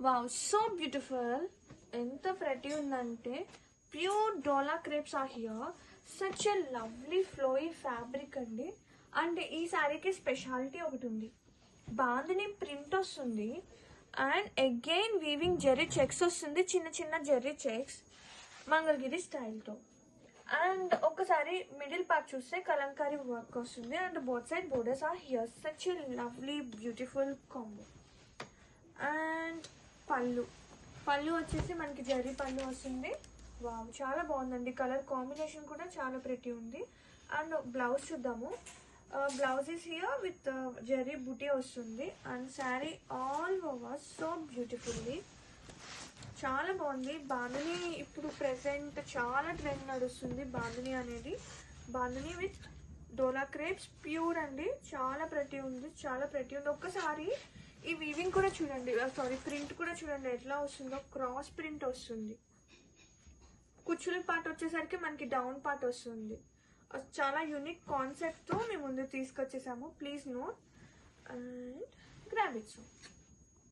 Wow, so beautiful. ఎంత pretty ఉందంటే pure dola crepes are here. Such a lovely flowy fabric అండి. And ఈ శారీకి స్పెషాలిటీ ఒకటి ఉంది, బాందిని ప్రింట్ వస్తుంది and again weaving zari checks వస్తుంది, చిన్న చిన్న జెర్రీ చెక్స్ మంగళగిరి స్టైల్తో. అండ్ ఒకసారి మిడిల్ పార్ట్ చూస్తే కలంకారీ వర్క్ వస్తుంది and both side borders are here. Such a lovely beautiful combo. And పళ్ళు వచ్చేసి మనకి జరీ పళ్ళు వస్తుంది. వావ్, చాలా బాగుందండి. కలర్ కాంబినేషన్ కూడా చాలా ప్రెటీ ఉంది. అండ్ బ్లౌజ్ చూద్దాము. Blouse is here with zari బుటీ వస్తుంది and sari all over so beautifully. చాలా బాగుంది. బాందిని ఇప్పుడు ప్రెసెంట్ చాలా ట్రెండ్ నడుస్తుంది బాందిని అనేది. Bandhani with dola crepes pure అండి. చాలా ప్రెటీ ఉంది, చాలా ప్రెటీ ఉంది. ఒక్కసారి ఈ వీవింగ్ కూడా చూడండి, సారీ ప్రింట్ కూడా చూడండి ఎట్లా వస్తుందో. క్రాస్ ప్రింట్ వస్తుంది, కుచ్చుల పార్ట్ వచ్చేసరికి మనకి డౌన్ పార్ట్ వస్తుంది. చాలా యూనిక్ కాన్సెప్ట్తో మేము ముందు తీసుకొచ్చేసాము. Please note and grab it.